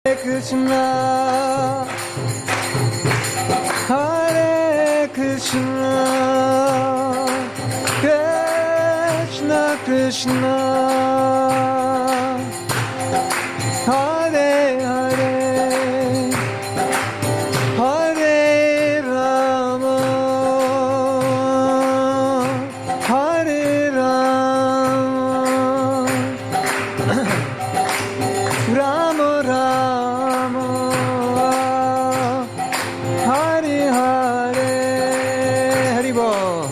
Krishna, Hare Krishna, Krishna Krishna, Hare Hare, Hare Rama, Hare Rama, Rama Rama, Hare Hare, Hari Bol,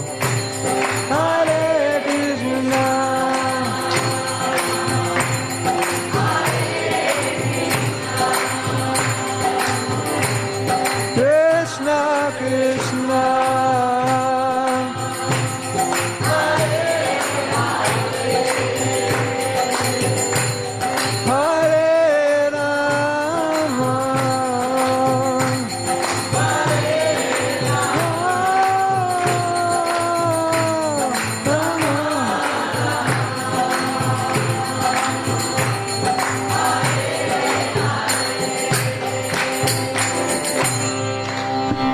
Hare Krishna, Krishna Krishna, Hare Rama,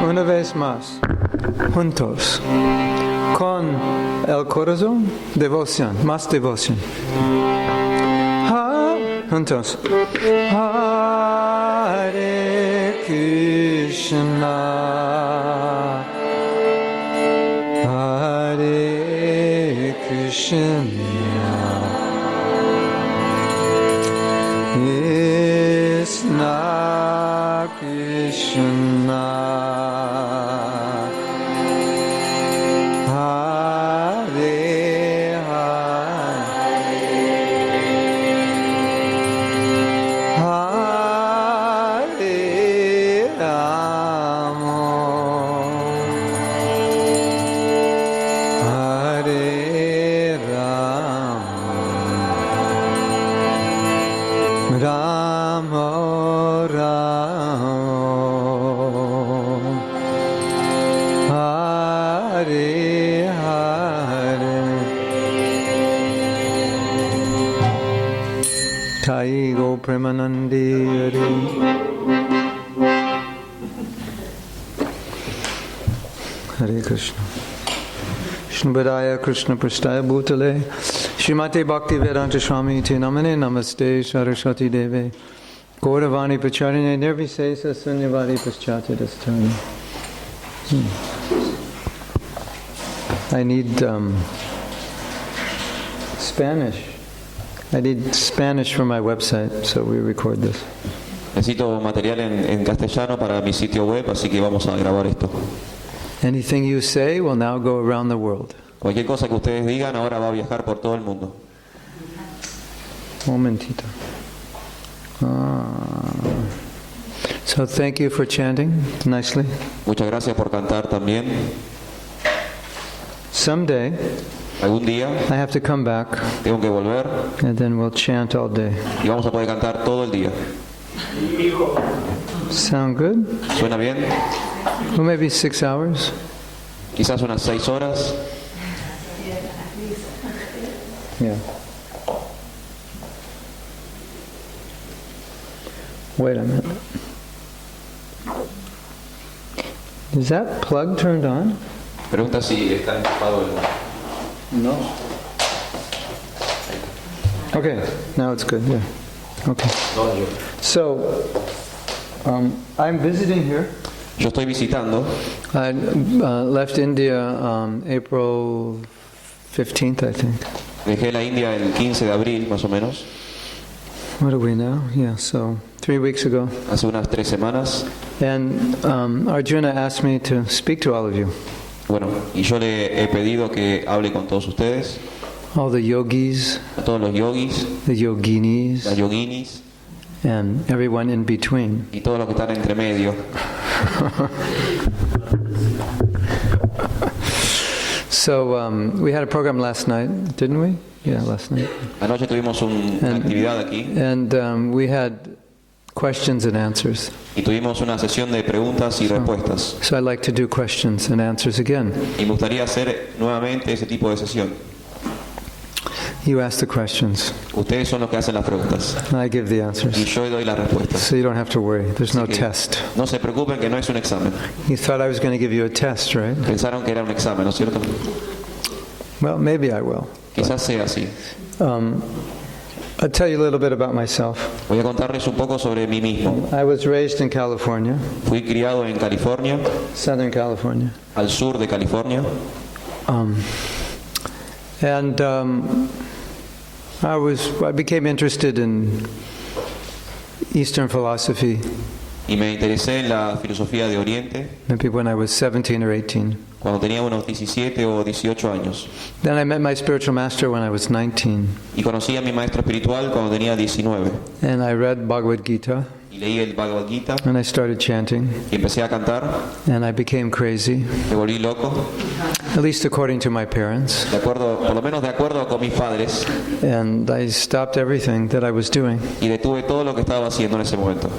Una vez más, juntos, con el corazón, devoción, más devoción. Juntos. Hare Krishna, Hare Krishna, Krishna Krishna, Hare Hare Rama, Hare Rama, Rama Rama, Hare Hare. Thai Go Premanandi Hare. Hare Krishna. Shnubadaya Krishna Prasthaya Bhutale Srimate Bhakti Vedanta Swami Te Namane Namaste Saraswati Deve Gauravani Pacharine Nirvisesa Sunyavadi Paschati Dastani. I need Spanish. I need Spanish for my website, so we record this. Necesito material en castellano para mi sitio web, así que vamos a grabar esto. Anything you say will now go around the world. Cualquier cosa que ustedes digan ahora va a viajar por todo el mundo. Momentito. So thank you for chanting nicely. Muchas gracias por cantar también. Someday Algún día I have to come back tengo que volver and then we'll chant all day. y vamos a poder cantar todo el día. Sound good? ¿Suena bien? Well, maybe 6 hours. Quizás unas 6 horas. Yeah. Wait a minute. Is that plug turned on? Pregunta si está enchufado el... No. Okay, now it's good. Yeah. Okay. So, I'm visiting here. Yo estoy visitando. I left India April 15th, I think. Dejé la India el 15 de abril, más o menos. What are we now? Yeah, so 3 weeks ago. Hace unas 3 semanas. And Arjuna asked me to speak to all of you. Bueno, y yo le he pedido que hable con todos ustedes, All the yogis, a todos los yogis, the yoginis, las yoginis and everyone in between. y todos los que están entre medio. So we had a program last night, didn't we? Yeah, last night. Anoche tuvimos una actividad aquí And we had questions and answers. y tuvimos una sesión de preguntas y respuestas. So I'd like to do questions and answers again. Y me gustaría hacer nuevamente ese tipo de sesión. You ask the questions, Ustedes son los que hacen las preguntas and I give the y answers. yo doy las respuestas. So you don't have to worry. There's no Así que test. no se preocupen que no es un examen. You thought I was going to give you a test, right? Pensaron que era un examen, ¿no es cierto? Well, maybe I will. Quizás sea así. I'll tell you a little bit about myself. Voy a contarles un poco sobre mí mismo. I was raised in California, Fui criado en California, Southern California. al sur de California, And I became interested in Eastern philosophy y me interesé en la filosofía de Oriente maybe when I was 17 or 18. cuando tenía unos 17 o 18 años. Then I met my spiritual master when I was 19. Y conocí a mi maestro espiritual cuando tenía 19. And I read Bhagavad Gita, Y leí el Bhagavad Gita and I started chanting, y empecé a cantar. and I became crazy, Me volví loco, at least according to my parents. de acuerdo, por lo menos de acuerdo con mis padres, And I stopped everything that I was doing. y detuve todo lo que estaba haciendo en ese momento.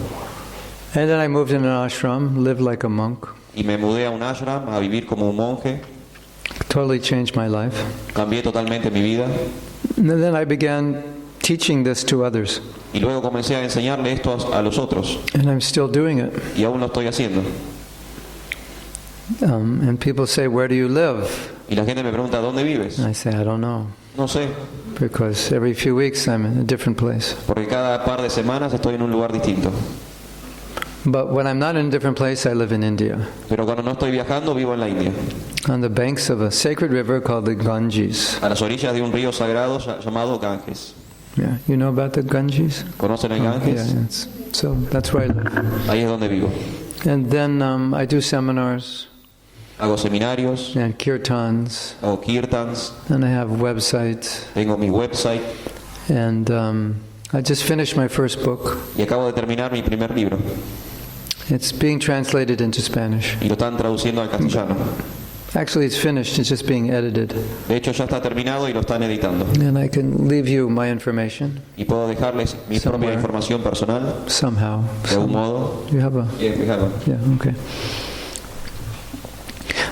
And then I moved in an ashram, lived like a monk, Y me mudé a un ashram a vivir como un monje. totally changed my life. Cambié totalmente mi vida. And then I began teaching this to others, Y luego comencé a enseñarle esto a los otros. and I'm still doing it. Y aún lo estoy haciendo. And people say, "Where do you live?" Y la gente me pregunta, ¿dónde vives? And I say, "I don't know," No sé, because every few weeks I'm in a different place. porque cada par de semanas estoy en un lugar distinto. But when I'm not in a different place, I live in India, Pero cuando no estoy viajando, vivo en la India, on the banks of a sacred river called the Ganges. a las orillas de un río sagrado llamado Ganges. Yeah, you know about the Ganges? ¿Conocen el Yeah, Ganges? so that's where I live. Ahí es donde vivo. And then I do seminars Hago seminarios, and kirtans, hago kirtans, and I have websites. tengo mi website And I just finished my first book. y acabo de terminar mi primer libro. It's being translated into Spanish. Y lo están traduciendo al castellano. Actually, it's finished. It's just being edited. De hecho, ya está terminado y lo están editando. And I can leave you my information Y puedo dejarles mi propia Somewhere. información personal, somehow. de algún modo. You have a... Yeah, we have it. Yeah, okay.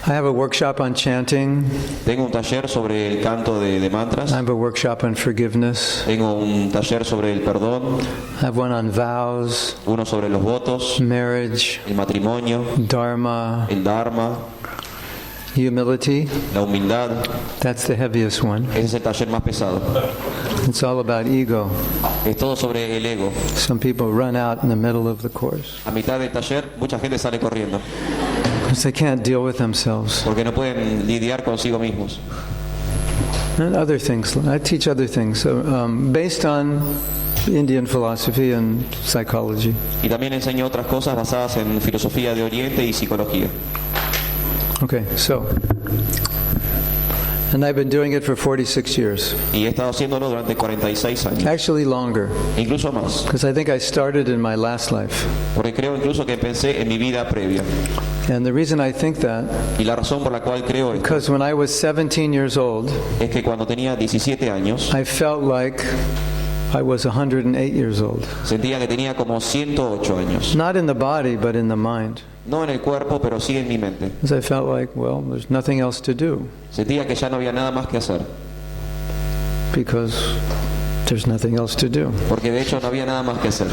I have a workshop on chanting. Tengo un taller sobre el canto de mantras. I have a workshop on forgiveness. Tengo un taller sobre el perdón, I have one on vows, uno sobre los votos, marriage, el matrimonio, dharma, el dharma, humility. la humildad. That's the heaviest one. Ese es el taller más pesado. It's all about ego. Es todo sobre el ego. Some people run out in the middle of the course A mitad del taller, mucha gente sale corriendo because they can't deal with themselves. porque no pueden lidiar consigo mismos. And other things. I teach other things based on Indian philosophy and psychology. Y también enseño otras cosas basadas en filosofía de Oriente y psicología. Okay, so, and I've been doing it for 46 years. Y he estado haciéndolo durante 46 años, Actually longer, incluso más, because I think I started in my last life. porque creo incluso que pensé en mi vida previa. And the reason I think that, Y la razón por la cual creo esto because when I was 17 years old, es que cuando tenía 17 años I felt like I was 108 years old. sentía que tenía como 108 años. Not in the body, but in the mind. No en el cuerpo, pero sí en mi mente. Because I felt like, well, there's nothing else to do, Sentía que ya no había nada más que hacer, because there's nothing else to do. porque de hecho no había nada más que hacer.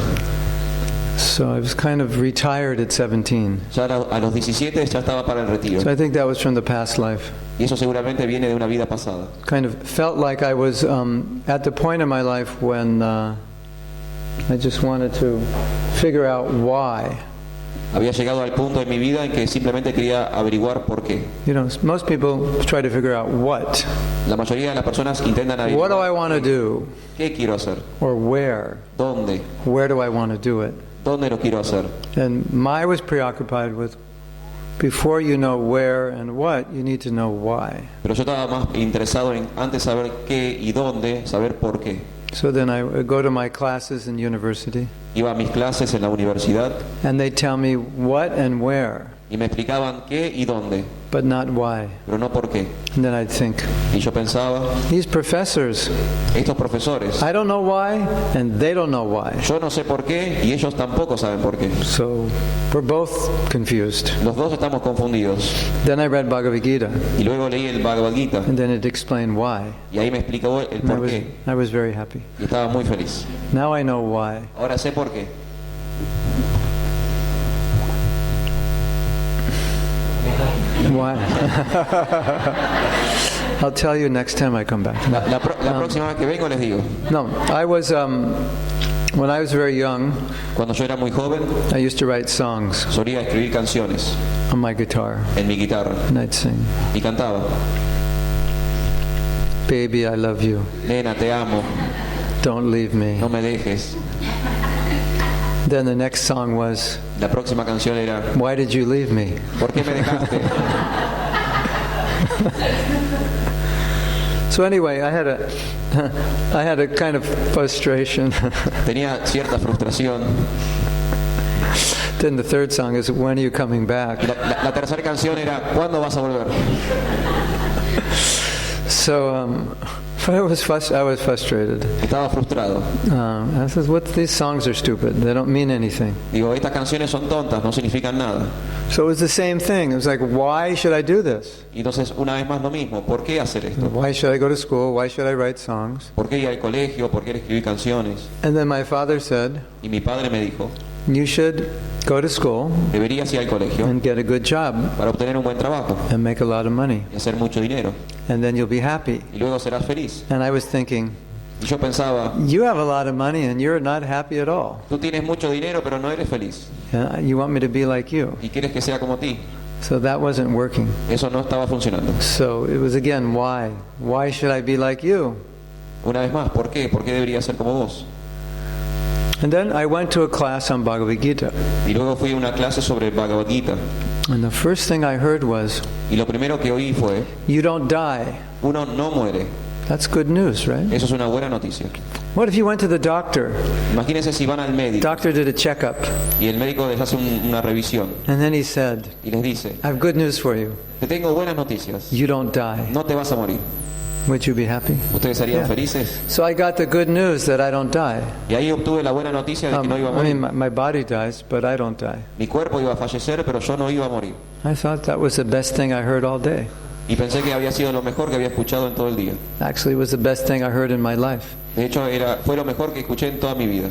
So I was kind of retired at 17. Ya a los 17 ya estaba para el retiro. So I think that was from the past life. Y eso seguramente viene de una vida pasada. Kind of felt like I was at the point in my life when I just wanted to figure out why. Había llegado al punto en mi vida en que simplemente quería averiguar por qué. You know, most people try to figure out what. La mayoría de las personas intentan What do I averiguar want to do? qué quiero hacer, Or where? dónde, Where do I want to do it? dónde lo quiero hacer. And I was preoccupied with, before you know where and what, you need to know why. Pero yo estaba más interesado en antes saber qué y dónde, saber por qué. So then I would go to my classes in university, Iba a mis clases en la universidad and they tell me what and where. Y me explicaban qué y dónde, but not why. pero no por qué. And then I'd think, Y yo pensaba, these professors, estos profesores, I don't know why, and they don't know why. yo no sé por qué y ellos tampoco saben por qué. So we're both confused. Los dos estamos confundidos. Then I read Bhagavad Gita, Y luego leí el Bhagavad Gita and then it explained why. y ahí me explicó el And por qué. I was very happy. Y estaba muy feliz. Now I know why. Ahora sé por qué. Why? I'll tell you next time I come back. La próxima vez que vengo les digo. No, I was, when I was very young, Cuando yo era muy joven, I used to write songs solía escribir canciones on my guitar, en mi guitarra and I'd sing, y cantaba. Baby, I love you, Nena, te amo, don't leave me. no me dejes. Then the next song was, La próxima canción era, why did you leave me? ¿por qué me dejaste? So anyway, I had a kind of frustration. Tenía cierta frustración. Then the third song is, when are you coming back? La tercera canción era, ¿cuándo vas a volver? So I was frustrated. Estaba frustrado. I said, these songs are stupid. They don't mean anything. Digo, estas canciones son tontas, no significan nada. So it was the same thing. It was like, why should I do this? Y entonces, una vez más lo mismo. ¿Por qué hacer esto? Why should I go to school? Why should I write songs? ¿Por qué ir al colegio? ¿Por qué escribir canciones? And then my father said, Y mi padre me dijo, you should go to school deberías ir al colegio and get a good job para obtener un buen trabajo and make a lot of money. y hacer mucho dinero. And then you'll be happy. Y luego serás feliz. And I was thinking, Y yo pensaba, you have a lot of money and you're not happy at all. tú tienes mucho dinero pero no eres feliz. And you want me to be like you. Y quieres que sea como ti. So that wasn't working. Eso no estaba funcionando. So it was again, why? Why should I be like you? Una vez más, ¿por qué? ¿Por qué debería ser como vos? And then I went to a class on Bhagavad Gita. Y luego fui a una clase sobre Bhagavad Gita. And the first thing I heard was, Y lo primero que oí fue, you don't die. uno no muere. That's good news, right? Eso es una buena noticia. What if you went to the doctor? Imagínense si van al médico Doctor did a checkup. y el médico les hace una revisión And then he said, y les dice, I have good news for you. te tengo buenas noticias, You don't die. no te vas a morir. Would you be happy? ¿Ustedes serían Yeah. felices? So I got the good news that I don't die. Y ahí obtuve la buena noticia de que no iba a I morir. mean, my body dies, but I don't die. Mi cuerpo iba a fallecer, pero yo no iba a morir. I thought that was the best thing I heard all day. Y pensé que había sido lo mejor que había escuchado en todo el día. Actually, it was the best thing I heard in my life. De hecho, fue lo mejor que escuché en toda mi vida.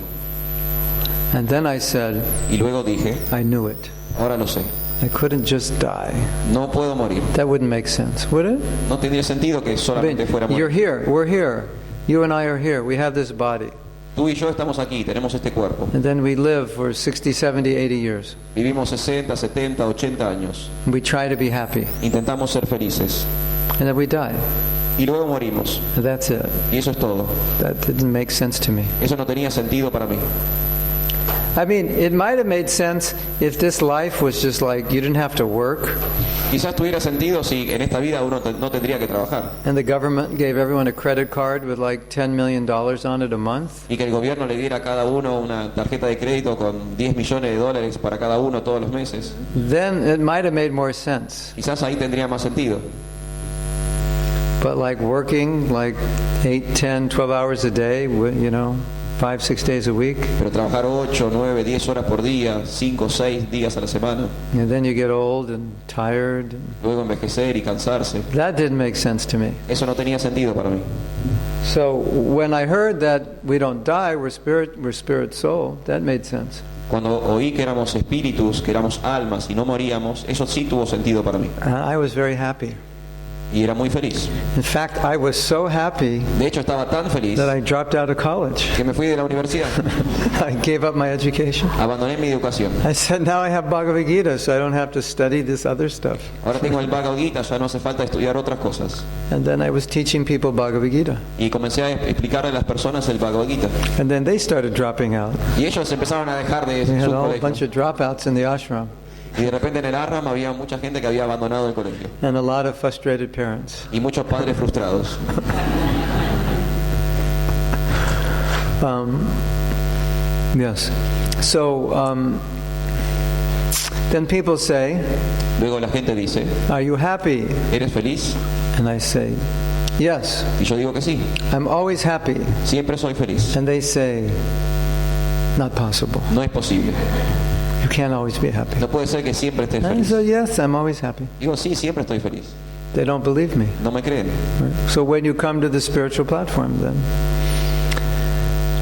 And then I said, Y luego dije, I knew it. ahora lo sé, I couldn't just die. no puedo morir. That wouldn't make sense, would it? No tendría sentido que I solamente fuera mean, you're morir. here, we're here. You and I are here. We have this body. Tú y yo estamos aquí, tenemos este cuerpo. And then we live for 60, 70, 80 years. Vivimos 60, 70, 80 años. We try to be happy. Intentamos ser felices. And then we die. Y luego morimos. And that's it. Y eso es todo. That didn't make sense to me. Eso no tenía sentido para mí. I mean, it might have made sense if this life was just like you didn't have to work Quizás tuviera sentido si en esta vida uno no tendría que trabajar. and the government gave everyone a credit card with like $10 million on it a month. Y que el gobierno le diera a cada uno una tarjeta de crédito con $10 millones para cada uno todos los meses. Then it might have made more sense. Quizás ahí tendría más sentido. But like working like 8, 10, 12 hours a day, 5, 6 days a week, Pero trabajar 8, 9, 10 horas por día, 5, 6 días a la semana, and then you get old and tired. luego envejecer y cansarse, That didn't make sense to me. eso no tenía sentido para mí. So when I heard that we don't die, we're spirit soul, that made sense. Cuando oí que éramos espíritus, que éramos almas y no moríamos, eso sí tuvo sentido para mí. And I was very happy. Y era muy feliz. In fact, I was so happy De hecho, estaba tan feliz that I dropped out of college. que me fui de la universidad. I gave up my education. Abandoné mi educación. I said, now I have Bhagavad Gita, so I don't have to study this other stuff. Ahora tengo el Bhagavad Gita, ya no hace falta estudiar otras cosas. And then I was teaching people Bhagavad Gita. Y comencé a explicarle a las personas el Bhagavad Gita. And then they started dropping out. Y ellos empezaron a dejar de We had su a whole colegio. bunch of dropouts in the ashram Y de repente en el Ashram había mucha gente que había abandonado el colegio. and a lot of frustrated parents. Y muchos padres frustrados. Yes. So Then people say, Luego la gente dice, "Are you happy?" ¿eres feliz? And I say, "Yes, Y yo digo que sí, I'm always happy." siempre soy feliz. And they say, "Not possible. No es posible. You can't always be happy." No puede ser que siempre estés And I feliz. say, "Yes, I'm always happy." Digo, sí, siempre estoy feliz. They don't believe me. No me creen. Right? So when you come to the spiritual platform,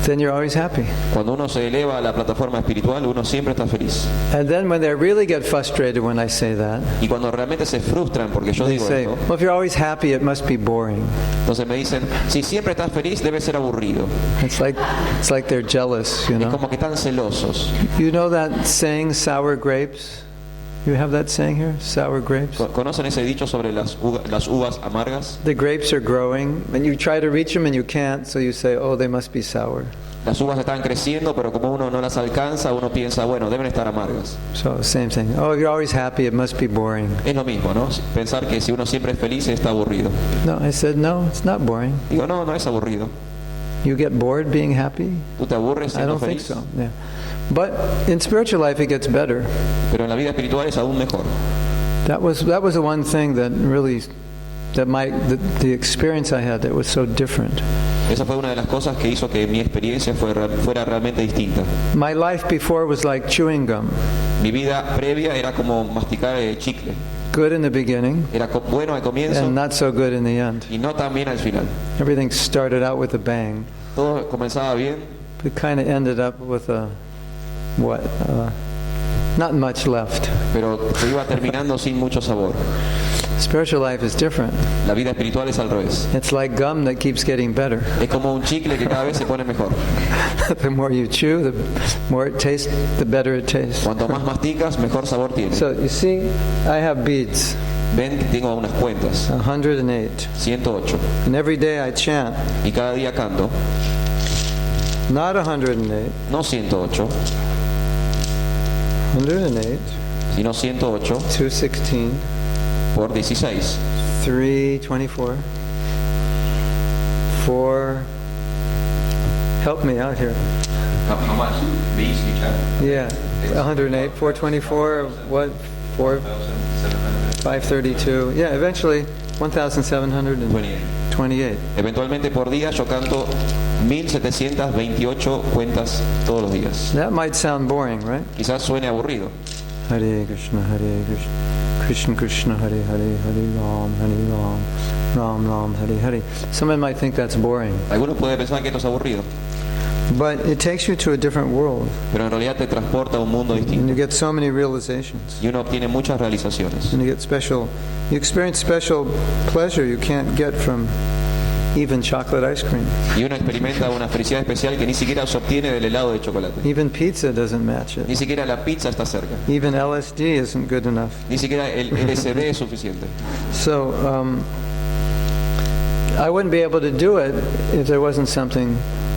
then you're always happy. Cuando uno se eleva a la plataforma espiritual, uno siempre está feliz. And then when they really get frustrated when I say that, Y cuando realmente se frustran porque yo they digo say, esto, "Well, if you're always happy, it must be boring." entonces me dicen, si siempre estás feliz, debe ser aburrido. It's like they're jealous, you Es know. como que están celosos. You know that saying, sour grapes? You have that saying here, sour grapes? ¿Conocen ese dicho sobre las uvas amargas? The grapes are growing, and you try to reach them and you can't, so you say, "Oh, they must be sour." Las uvas están creciendo, pero como uno no las alcanza, uno piensa, bueno, deben estar amargas. So same thing. Oh, if you're always happy, it must be boring. Es lo mismo, ¿no? Pensar que si uno siempre es feliz, está aburrido. No, I said, no, it's not boring. Digo, no, no es aburrido. You get bored being happy? ¿Tú te aburres I siendo don't think feliz? so. Yeah. But in spiritual life, it gets better. Pero en la vida espiritual es aún mejor. That was the one thing that really, the experience I had that was so different. Esa fue una de las cosas que hizo que mi experiencia fuera realmente distinta. My life before was like chewing gum. Mi vida previa era como masticar chicle. Good in the beginning Era bueno al comienzo and not so good in the end. y no tan bien al final. Everything started out with a bang. Todo comenzaba bien, It kind of ended up with not much left. pero se iba terminando sin mucho sabor. Spiritual life is different. La vida espiritual es al revés. It's like gum that keeps getting better. Es como un chicle que cada vez se pone mejor. The more you chew, the more it tastes, the better it tastes. Cuanto más masticas, mejor sabor tiene. So you see, I have beads, Ven que tengo unas cuentas, 108. 108. And every day I chant, Y cada día canto, not 108, no 108, 108, sino 108 216, por 16. 324, 4. Help me out here. How much beats you chant? Yeah, 108, 424, what? 4, 532. Yeah, eventually 1,728. Eventualmente por día yo canto 1728 cuentas todos los días. That might sound boring, right? Quizás suene aburrido. Hare Krishna, Krishna Krishna, Hare Hare, Hare Ram, Ram Ram, Hare Hare. Someone might think that's boring, Algunos pueden pensar que esto es aburrido, but it takes you to a different world, pero en realidad te transporta a un mundo and distinto you get so many realizations, y uno obtiene muchas realizaciones. and you experience special pleasure you can't get from even chocolate ice cream. Y uno experimenta una felicidad especial que ni siquiera se obtiene del helado de chocolate. Even pizza doesn't match Ni it. siquiera la pizza está cerca. Even LSD isn't good enough. Ni siquiera el LSD es suficiente. So I wouldn't be able to do it if there wasn't something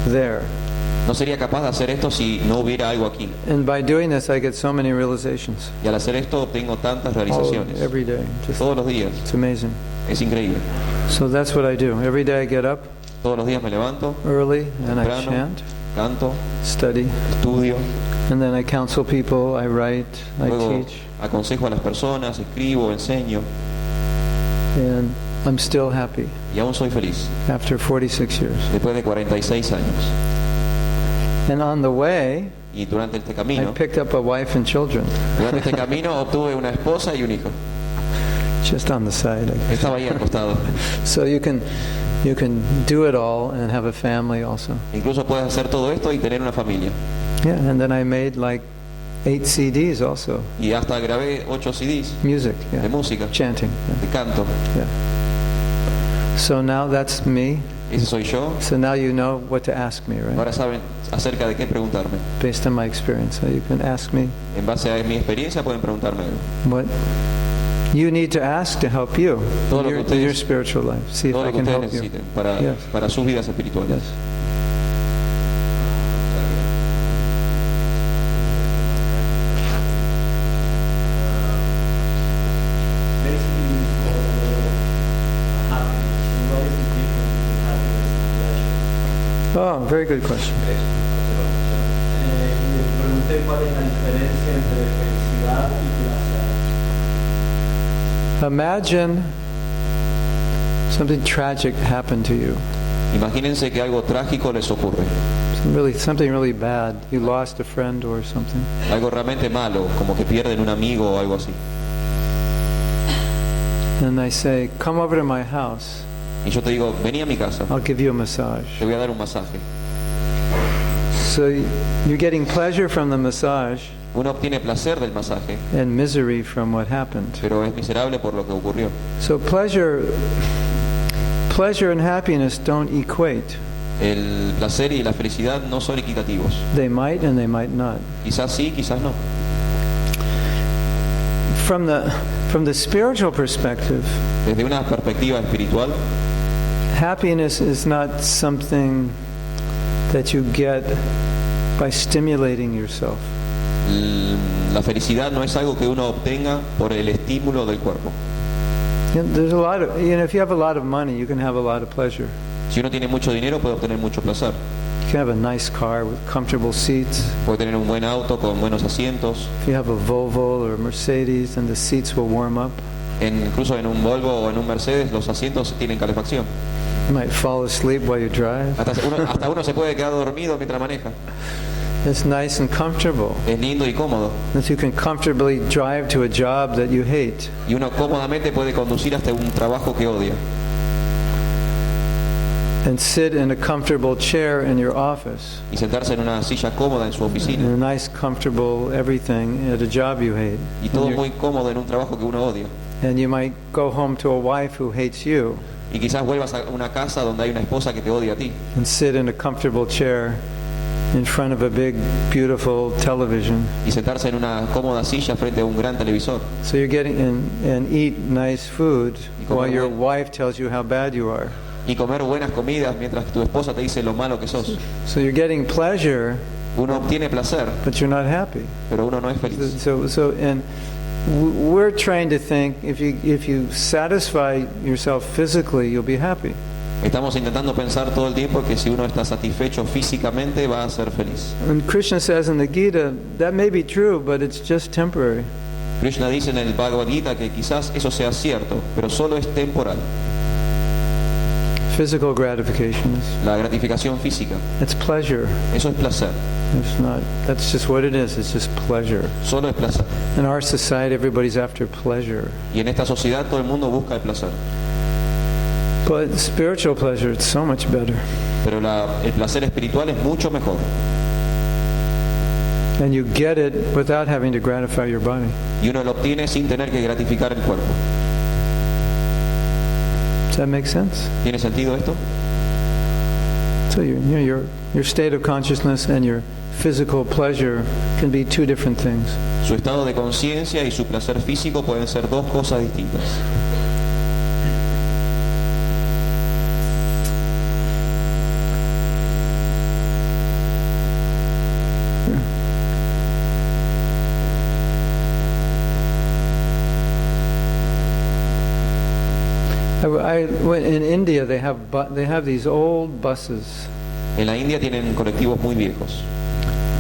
there. No sería capaz de hacer esto si no hubiera algo aquí. And by doing this, I get so many realizations. Y al hacer esto obtengo tantas All, realizaciones. every day. Just, Todos los días. it's amazing. Es increíble. So that's what I do. Every day I get up Todos los días me levanto, early and I temprano, chant, canto, study, estudio, and then I counsel people, I write, I luego teach, aconsejo a las personas, escribo, enseño and I'm still happy y aún soy feliz after 46 years. después de 46 años. And on the way, Y durante este I camino, picked up a wife and children, durante este camino obtuve una esposa y un hijo. just on the side. Estaba ahí acostado. So you can do it all and have a family also. Incluso puedes hacer todo esto y tener una familia. Yeah, and then I made like 8 CDs also, Y hasta grabé 8 CDs music, de yeah, música, chanting. de canto. Yeah. So now that's me. Ese soy yo. So now you know what to ask me, right? Ahora saben acerca de qué preguntarme. Based on my experience. So you can ask me En base a mi experiencia pueden preguntarme algo. what you need to ask to help you Todo in lo que your ustedes- spiritual life. See if Todo I lo que can ustedes help you. necesiten Yes. para sus vidas espirituales. Yes. Basically, you call happiness. And what is the difference between happiness and pleasure? Oh, very good question. Le sé cuál es la diferencia entre felicidad y placer. Imagine something tragic happened to you. Imagínense que algo trágico les ocurre. Something really bad. You lost a friend or something. Algo realmente malo, como que pierden un amigo o algo así. And I say, come over to my house. Y yo te digo, vení a mi casa, I'll give you a massage. te voy a dar un masaje. So you're getting pleasure from the massage Uno obtiene placer del masaje, and misery from what happened. pero es miserable por lo que ocurrió. So pleasure and happiness don't equate. El placer y la felicidad no son equitativos. They might and they might not. Quizás sí, quizás no. From the spiritual perspective, Desde una perspectiva espiritual, happiness is not something that you get by stimulating yourself. la felicidad no es algo que uno obtenga por el estímulo del cuerpo. There's a lot of, if you have a lot of money, you can have a lot of pleasure. Si uno tiene mucho dinero, puede obtener mucho placer. You can have a nice car with comfortable seats. Puede tener un buen auto con buenos asientos. If you have a Volvo or a Mercedes, then the seats will warm up. Incluso en un Volvo o en un Mercedes, los asientos tienen calefacción. You might fall asleep while you drive. Hasta uno se puede quedar dormido mientras maneja. It's nice and comfortable. Es lindo y cómodo. That you can comfortably drive to a job that you hate. Y uno cómodamente puede conducir hasta un trabajo que odia. And sit in a comfortable chair in your office. Y sentarse en una silla cómoda en su oficina. And a nice, comfortable everything at a job you hate. Y todo muy cómodo en un trabajo que uno odia. And you might go home to a wife who hates you. Y quizás vuelvas a una casa donde hay una esposa que te odia a ti. And sit in a comfortable chair in front of a big, beautiful television. Y sentarse en una cómoda silla frente a un gran televisor. So you're getting and eat nice food while your wife tells you how bad you are. Y comer buenas comidas mientras tu esposa te dice lo malo que sos. So you're getting pleasure. Uno obtiene placer, but you're not happy. Pero uno no es feliz. And we're trained to think if you satisfy yourself physically, you'll be happy. Estamos intentando pensar todo el tiempo que si uno está satisfecho físicamente va a ser feliz. And Krishna says in the Gita, that may be true, but it's just temporary. Krishna dice en el Bhagavad Gita que quizás eso sea cierto, pero solo es temporal. Physical gratification is. La gratificación física. It's pleasure. Eso es placer. It's not. That's just what it is. It's just pleasure. Solo es placer. In our society, everybody's after pleasure. Y en esta sociedad todo el mundo busca el placer. But spiritual pleasure, it's so much better. Pero el placer espiritual es mucho mejor. And you get it without having to gratify your body. Y uno lo obtiene sin tener que gratificar el cuerpo. Does that make sense? ¿Tiene sentido esto? So your state of consciousness and your physical pleasure can be two different things. Su estado de conciencia y su placer físico pueden ser dos cosas distintas. I went in India. They have these old buses. En la India tienen colectivos muy viejos.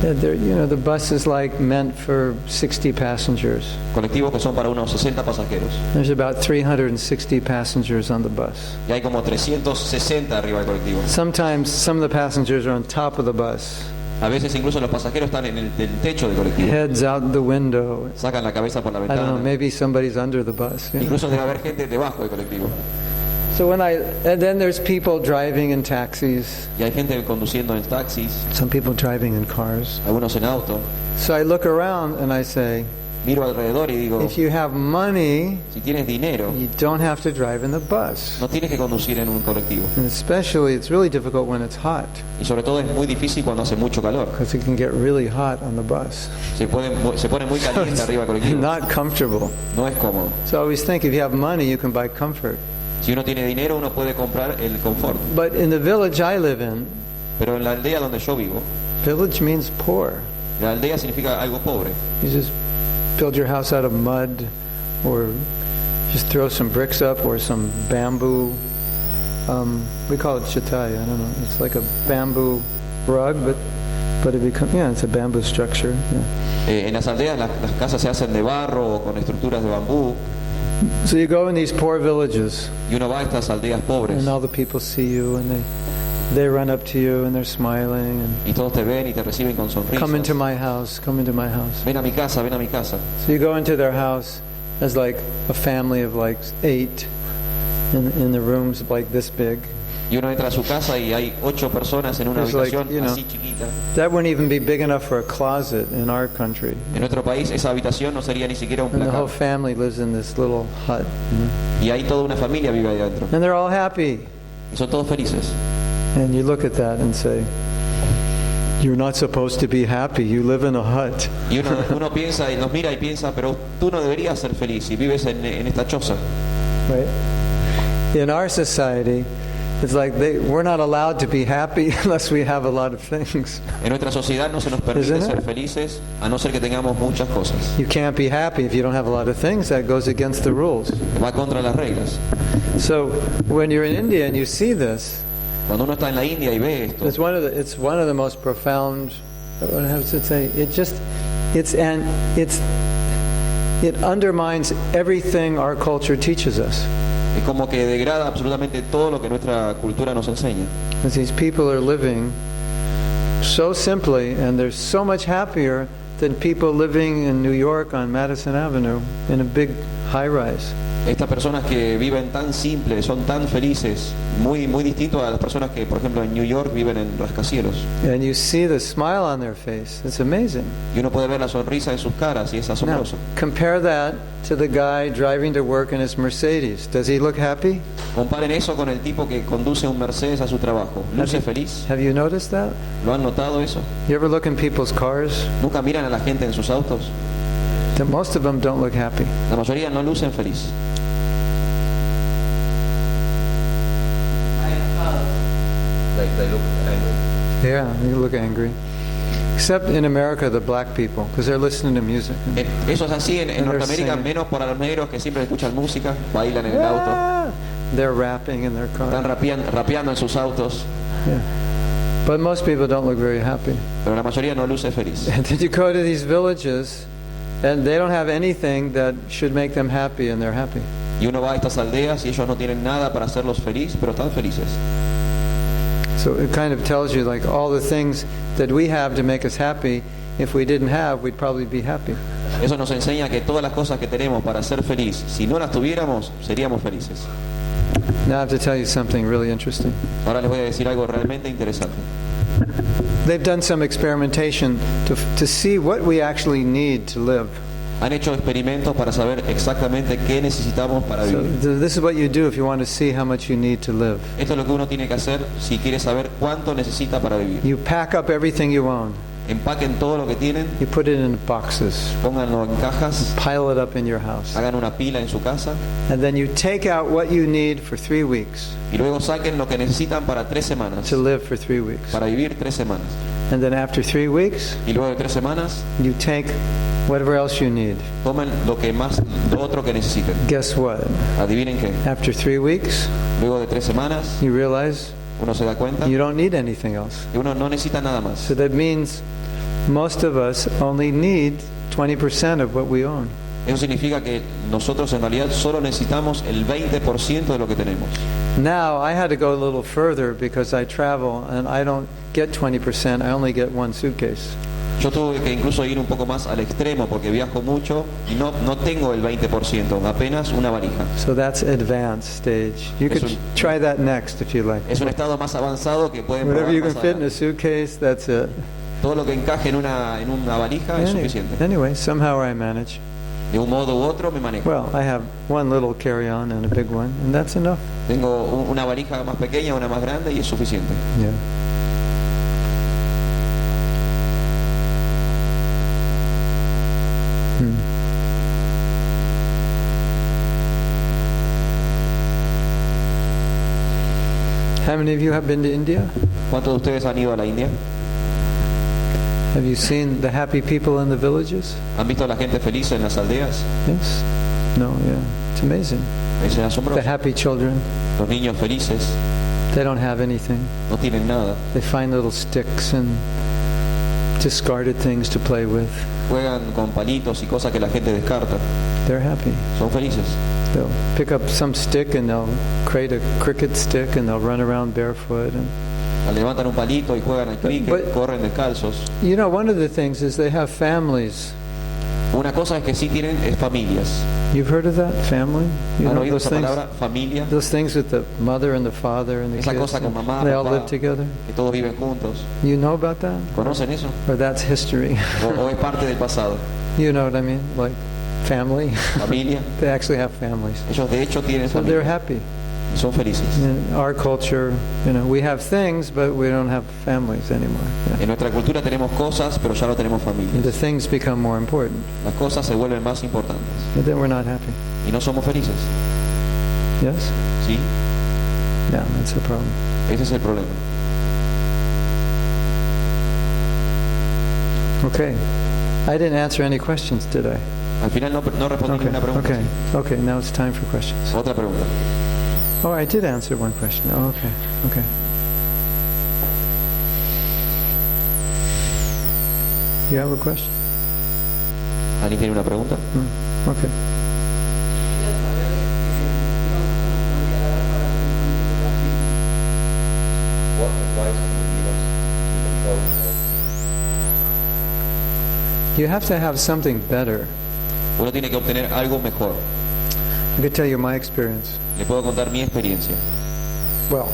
The bus is like meant for 60 passengers. Colectivos que son para unos 60 pasajeros. There's about 360 passengers on the bus. Y hay como 360 arriba del colectivo. Sometimes some of the passengers are on top of the bus. A veces incluso los pasajeros están en el techo del colectivo. Heads out the window. Sacan la cabeza por la I don't know, ventana. maybe somebody's under the bus. Incluso debe haber gente debajo del colectivo. So and then there's people driving in taxis. Y hay gente conduciendo en taxis. Some people driving in cars. Algunos en auto. So I look around and I say, Miro alrededor y digo, if you have money, si tienes dinero, you don't have to drive in the bus. no tienes que conducir en un colectivo. And especially, it's really difficult when it's hot, Y sobre todo es muy difícil cuando hace mucho calor. because it can get really hot on the bus. Se pone muy caliente arriba del colectivo. Not comfortable. No es cómodo. So I always think if you have money, you can buy comfort. Si uno tiene dinero, uno puede comprar el confort. But in the village I live in, Pero en la aldea donde yo vivo, village means poor. la aldea significa algo pobre. You just build your house out of mud, or just throw some bricks up, or some bamboo. We call it chatai. I don't know. It's like a bamboo rug, but But it becomes, it's a bamboo structure. Yeah. En las aldeas las casas se hacen de barro o con estructuras de bambú. So you go in these poor villages, Y uno va a estas aldeas pobres and all the people see you, and they run up to you, and they're smiling, and y todos te ven y te reciben con come into sonrisas. my house, come into my house. Ven a mi casa, ven a mi casa. So you go into their house as like a family of like 8 in the rooms like this big. Y uno entra a su casa y hay 8 personas en una It's like, habitación así chiquita. That wouldn't even be big enough for a closet in our country. En nuestro país esa habitación no sería ni siquiera un And the whole placar. family lives in this little hut. Y ahí toda una familia vive ahí adentro. And they're all happy. Y son todos felices. And you look at that and say, you're not supposed to be happy. You live in a hut. Y uno piensa y nos mira y piensa, pero tú no deberías ser feliz y vives en esta choza. Right? In our society, it's like we're not allowed to be happy unless we have a lot of things. En nuestra sociedad no se nos permite Isn't it? ser felices a no ser que tengamos muchas cosas. You can't be happy if you don't have a lot of things. That goes against the rules. Va contra las reglas. So when you're in India and you see this, Cuando uno está en la India y ve esto, it's one of the most profound. What I have to say, it undermines everything our culture teaches us. es como que degrada absolutamente todo lo que nuestra cultura nos enseña. Because these people are living so simply, and they're so much happier than people living in New York on Madison Avenue in a big high-rise. Estas personas que viven tan simples, son tan felices, muy distintos a las personas que, por ejemplo, en New York viven en rascacielos. And you see the smile on their face. It's amazing. Y uno puede ver la sonrisa en sus caras y es Now, asombroso. compare that to the guy driving to work in his Mercedes. Does he look happy? Comparen eso con el tipo que conduce un Mercedes a su trabajo. ¿Luce feliz? Have you noticed that? ¿Lo han notado eso? You ever look in people's cars? ¿Nunca miran a la gente en sus autos? Most of them don't look happy. La mayoría no lucen feliz. They look angry. Yeah, they look angry. Except in America, the black people, because they're listening to music. Eso es así en And they're Norteamérica, singing. menos para los negros que siempre escuchan música, bailan en el auto, Ah! They're rapping in their están car. rapeando en sus autos, Yeah. But most people don't look very happy. pero la mayoría no luce feliz. And then you go to these villages, and they don't have anything that should make them happy, and they're happy. Y uno va a estas aldeas y ellos no tienen nada para hacerlos feliz, pero están felices. So it kind of tells you, like, all the things that we have to make us happy, if we didn't have, we'd probably be happy. Eso nos enseña que todas las cosas que tenemos para ser feliz, si no las tuviéramos, seríamos felices. Now I have to tell you something really interesting. Ahora les voy a decir algo realmente interesante. They've done some experimentation to see what we actually need to live. Han hecho experimentos para saber exactamente qué necesitamos para So vivir. this is what you do if you want to see how much you need to live. Esto es lo que uno tiene que hacer si quiere saber cuánto necesita para vivir. You pack up everything you own. Empaquen todo lo que tienen, You put it in boxes. pónganlo en cajas, Pile it up in your house. hagan una pila en su casa And then you take out what you need for 3 weeks. y luego saquen lo que necesitan para 3 semanas, To live for 3 weeks. para vivir 3 semanas. And then after 3 weeks, Y luego de 3 semanas, you take whatever else you need. tomen lo otro que necesiten. Guess what? Adivinen qué. After 3 weeks, Luego de 3 semanas, you realize uno se da cuenta you don't need anything else. que uno no necesita nada más. So that means most of us only need 20% of what we own. Eso significa que nosotros en realidad solo necesitamos el 20% de lo que tenemos. Now, I had to go a little further because I travel and I don't get 20%, I only get one suitcase. Yo tuve que incluso ir un poco más al extremo porque viajo mucho y no tengo el 20%, apenas una valija. So that's advanced stage. You could try that next if you like. Es un estado más avanzado que pueden Whatever probar you más can fit in a adelante. suitcase, that's it. Todo lo que encaje en una valija es suficiente. Anyway, somehow I manage. De un modo u otro me manejo. Well, I have one little carry-on and a big one, and that's enough. Tengo una valija más pequeña, una más grande y es suficiente. Yeah. How many of you have been to India? ¿Cuántos de ustedes han ido a la India? Have you seen the happy people in the villages? ¿Han visto a la gente feliz en las aldeas? Yes? No, yeah. It's amazing. Es The asombroso. happy children, Los niños felices they don't have anything. no tienen nada. They find little sticks and discarded things to play with. Juegan con palitos y cosas que la gente descarta. They're happy. Son felices. They'll pick up some stick and they'll create a cricket stick and they'll run around barefoot. And Levantan un palito y juegan al cricket, corren descalzos. you know, one of the things is they have families. Una cosa es que sí tienen es familias. You've heard of that, family? You ¿Han know oído those esa things, palabra, familia? those things with the mother and the father and the Esa kids. cosa con mamá, They all papá, live together. que todos viven juntos. You know about that? ¿Conocen eso? Or that's history. O es parte del pasado. You know what I mean? Like family. Familia. They actually have families. Ellos de hecho tienen So they're familia. happy. Y son felices. In our culture, you know, we have things, but we don't have families anymore. Yeah. En nuestra cultura tenemos cosas, pero ya no tenemos And familias. the things become more important. Las cosas se vuelven más importantes. And then we're not happy. Y no somos felices. Yes? ¿Sí? Yeah, that's the problem. Ese es el problema. Okay. I didn't answer any questions, did I? Al final no respondí Okay. ninguna pregunta. Okay. Okay, now it's time for questions. Otra pregunta. Oh, I did answer one question. Oh, okay. Okay. You have a question? ¿Alguien tiene una pregunta? Okay. What advice can you give us to control You have to have something better. Uno tiene que obtener algo mejor. I could tell you my experience. Le puedo contar mi experiencia. Well,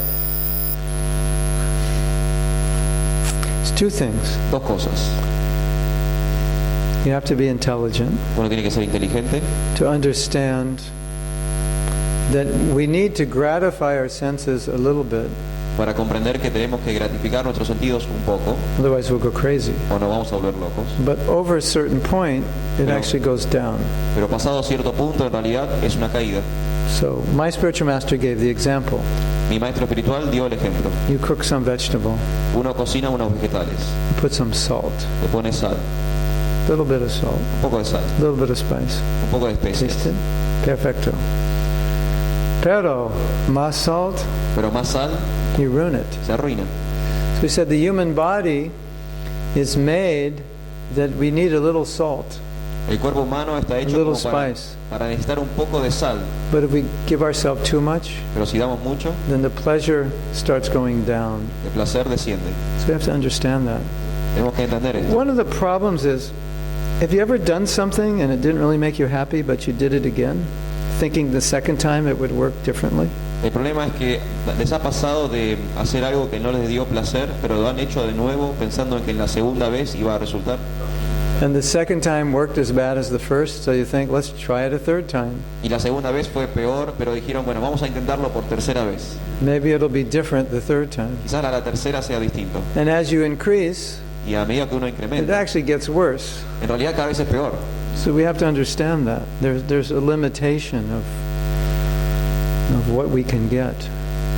it's two things. Dos cosas. You have to be intelligent Uno tiene que ser inteligente to understand that we need to gratify our senses a little bit, para comprender que tenemos que gratificar nuestros sentidos un poco otherwise we'll go crazy. o nos vamos a volver locos. But over a certain point, it Pero- actually goes down. Pero pasado cierto punto, en realidad, es una caída. So my spiritual master gave the example. Mi maestro espiritual dio el ejemplo. You cook some vegetable, Uno cocina unos vegetales, you put some salt, le pone sal, a little bit of salt, un poco de sal, a little bit of spice. un poco de especias. Taste it? Perfecto. Pero más salt, Pero más sal you ruin it. se arruina. So we said the human body is made that we need a little salt. El cuerpo humano está hecho little como spice. para necesitar un poco de sal. But if we give ourselves too much, Pero si damos mucho, then the pleasure starts going down. el placer desciende. So we have to understand that. Tenemos que entender esto. One of the problems is, have you ever done something and it didn't really make you happy, but you did it again, thinking the second time it would work differently? El problema es que les ha pasado de hacer algo que no les dio placer, pero lo han hecho de nuevo pensando en que en la segunda vez iba a resultar. And the second time worked as bad as the first, so you think, let's try it a third time. Y la segunda vez fue peor, pero dijeron, bueno, vamos a intentarlo por tercera vez. Maybe it'll be different the third time. Quizás a la tercera sea distinto. And as you increase, Y a medida que uno it incrementa, actually gets worse. en realidad cada vez es peor. So we have to understand that. There's a limitation of what we can get.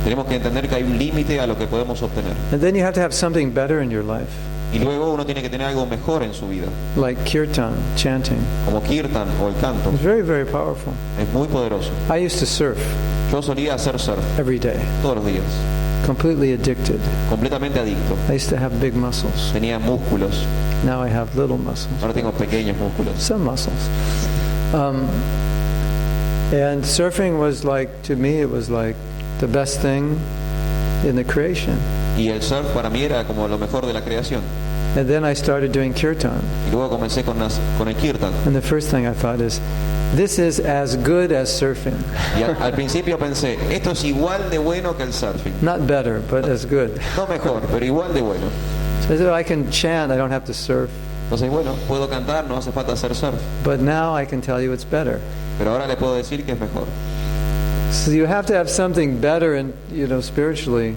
Tenemos que entender que hay un límite a lo que podemos obtener. And then you have to have something better in your life, Y luego uno tiene que tener algo mejor en su vida, like kirtan, chanting. como kirtan o el canto. It's very, very powerful. Es muy poderoso. I used to surf Yo solía hacer surf every day, todos los días, completely addicted. completamente adicto. I used to have big muscles. Tenía músculos, Now I have little muscles, ahora tengo pequeños músculos. some muscles. And surfing was like, to me, it was like the best thing in the creation. Y el surf para mí era como lo mejor de la creación. And then I started doing kirtan. Y luego comencé con el kirtan. And the first thing I thought is, this is as good as surfing. Y al principio pensé, esto es igual de bueno que el surfing. Not better, but as good. No mejor, pero igual de bueno. So I said, I can chant, I don't have to surf. Entonces, bueno, puedo cantar, no hace falta hacer surf. But now I can tell you it's better. Pero ahora le puedo decir que es mejor. So you have to have something better, and spiritually,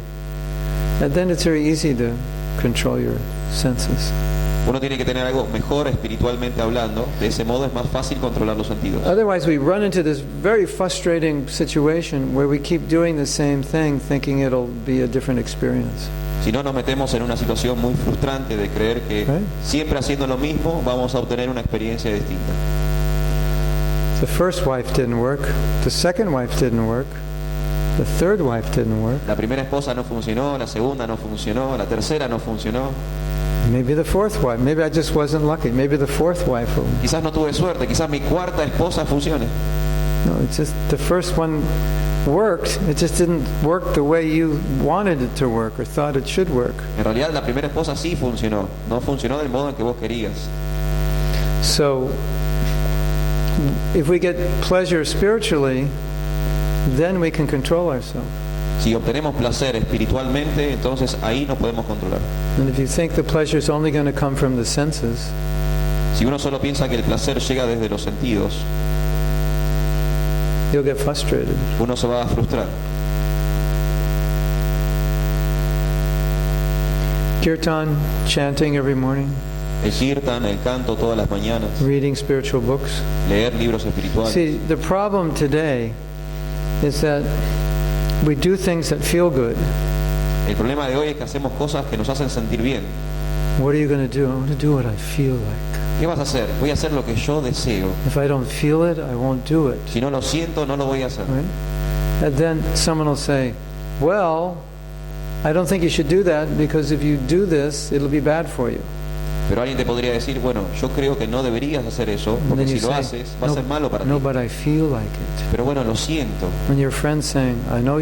and then it's very easy to control your senses. Uno tiene que tener algo mejor espiritualmente hablando. De ese modo es más fácil controlar los sentidos. Otherwise, we run into this very frustrating situation where we keep doing the same thing, thinking it'll be a different experience. Si no, nos metemos en una situación muy frustrante de creer que Right. siempre haciendo lo mismo vamos a obtener una experiencia distinta. The first wife didn't work. The second wife didn't work. The third wife didn't work. La primera esposa no funcionó, la segunda no funcionó, la tercera no funcionó. Maybe the fourth wife. Maybe I just wasn't lucky. Maybe the fourth wife will. Quizás no tuve suerte, quizás mi cuarta esposa funcione. No, it's just the first one worked. It just didn't work the way you wanted it to work or thought it should work. En realidad la primera esposa sí funcionó, no funcionó del modo en que vos querías. So, if we get pleasure spiritually, then we can control ourselves. Si obtenemos placer espiritualmente, entonces ahí nos podemos controlar. And if you think the pleasure is only going to come from the senses, Si uno solo piensa que el placer llega desde los sentidos, you'll get frustrated. uno se va a frustrar. Kirtan, chanting every morning, El kirtan, el canto todas las mañanas, reading spiritual books. leer libros espirituales. See, the problem today is that we do things that feel good. El problema de hoy es que hacemos cosas que nos hacen sentir bien. What are you going to do? I'm going to do what I feel like. ¿Qué vas a hacer? Voy a hacer lo que yo deseo. If I don't feel it, I won't do it. Si no lo siento, no lo voy a hacer. Right? And then someone will say, well, I don't think you should do that because if you do this, it'll be bad for you. Pero alguien te podría decir, bueno, yo creo que no deberías hacer eso, And porque then si you lo say, haces, va a ser malo para ti. no, but I feel like it. Pero bueno, lo siento. And your friend's saying, I know